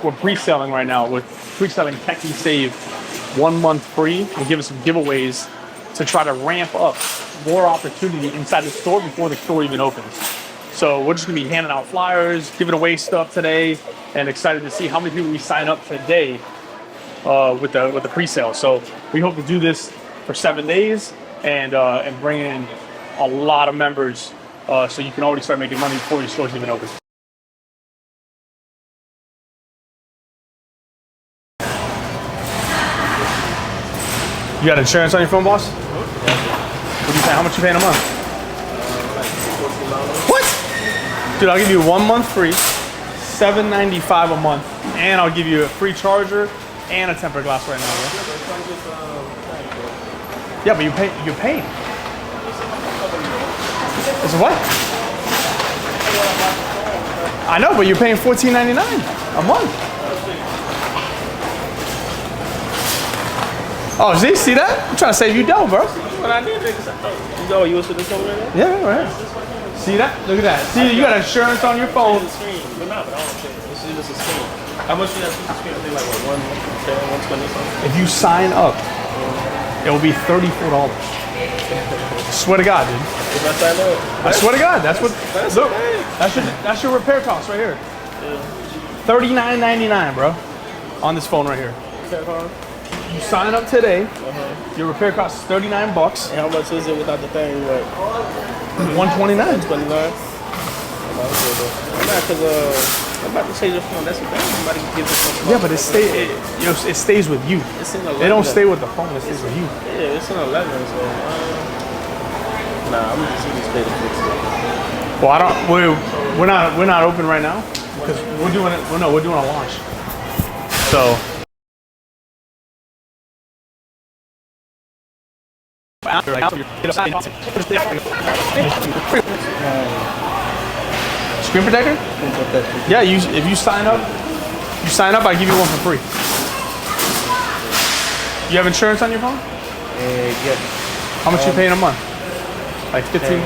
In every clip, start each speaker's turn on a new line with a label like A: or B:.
A: we're pre-selling right now. We're pre-selling Techy.save 1 month free. We'll give us some giveaways to try to ramp up more opportunity inside the store before the store even opens. So we're just gonna be handing out flyers, giving away stuff today, and excited to see how many people we sign up today with the pre-sale. So we hope to do this for 7 days and bring in a lot of members so you can already start making money before your store's even open. You got insurance on your phone, boss? What do you pay? How much you paying a month? What? Dude, I'll give you 1 month free, $7.95 a month, and I'll give you a free charger and a tempered glass right now, bro. Yeah, but you're paying. It's what? I know, but you're paying $14.99 a month. Oh, see that? I'm trying to save you dough, bro.
B: What I did, oh, you was with this over there?
A: Yeah, right. See that? Look at that. See, you got insurance on your phone.
B: It's a screen, but not, but I don't think this is just a screen. How much you have to screen? I think like what, 110, 120 or something.
A: If you sign up, it will be $34. Swear to God, dude.
B: If I sign up,
A: I swear to God, that's what. Look,
B: okay.
A: that's your repair cost right here. $39.99, bro, on this phone right here. You sign up today. Your repair cost is $39.
B: And how much is it without the thing? What?
A: $129.
B: $129. I'm about to change your phone. That's the thing. I'm about to give this phone.
A: Yeah, but it stays with you.
B: It's in 11.
A: They don't stay with the phone. It stays with you.
B: Yeah, it's in 11. So, nah, I'm just gonna stay to fix it.
A: Well, I don't. We're not open right now because we're doing it. Well, no, we're doing a launch. So. Screen protector? Yeah, if you sign up, I give you one for free. You have insurance on your phone?
B: Yeah.
A: How much you paying a month? Like $15?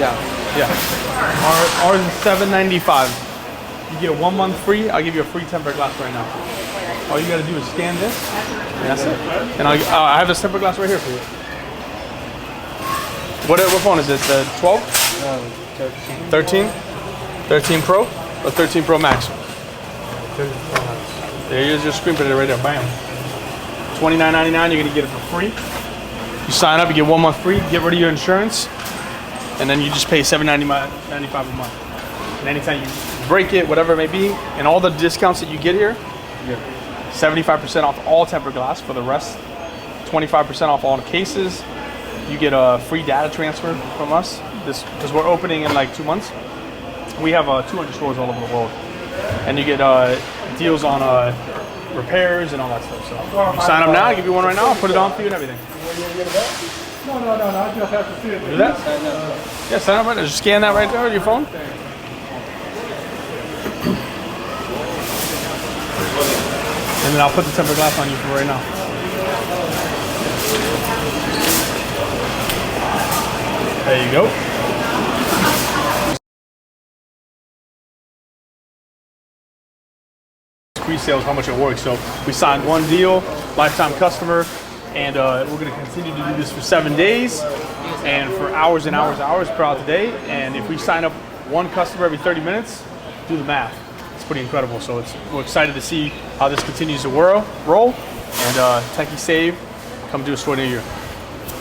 A: Yeah. Ours is $7.95. You get 1 month free. I'll give you a free tempered glass right now. All you gotta do is scan this, and that's it. And I have this tempered glass right here for you. What phone is it? The 12? 13. 13 Pro or 13 Pro Max? There's your screen protector right there. Bam. $29.99. You're gonna get it for free. You sign up, you get 1 month free. Get rid of your insurance, and then you just pay $7.95 a month. And anytime you break it, whatever it may be, and all the discounts that you get here, 75% off all tempered glass. For the rest, 25% off all the cases. You get a free data transfer from us because we're opening in like 2 months. We have 200 stores all over the world, and you get deals on repairs and all that stuff. So you sign up now, I'll give you one right now, I'll put it on for you and everything.
C: No, I just have to see it.
A: Do that? Yeah, sign up right now. Just scan that right there with your phone. And then I'll put the tempered glass on you for right now. There you go. Pre-sales, how much it works. So we signed one deal, lifetime customer, and we're going to continue to do this for 7 days and for hours and hours throughout the day. And if we sign up one customer every 30 minutes, do the math. It's pretty incredible. So we're excited to see how this continues to roll. And Techy.save, come do a store near you.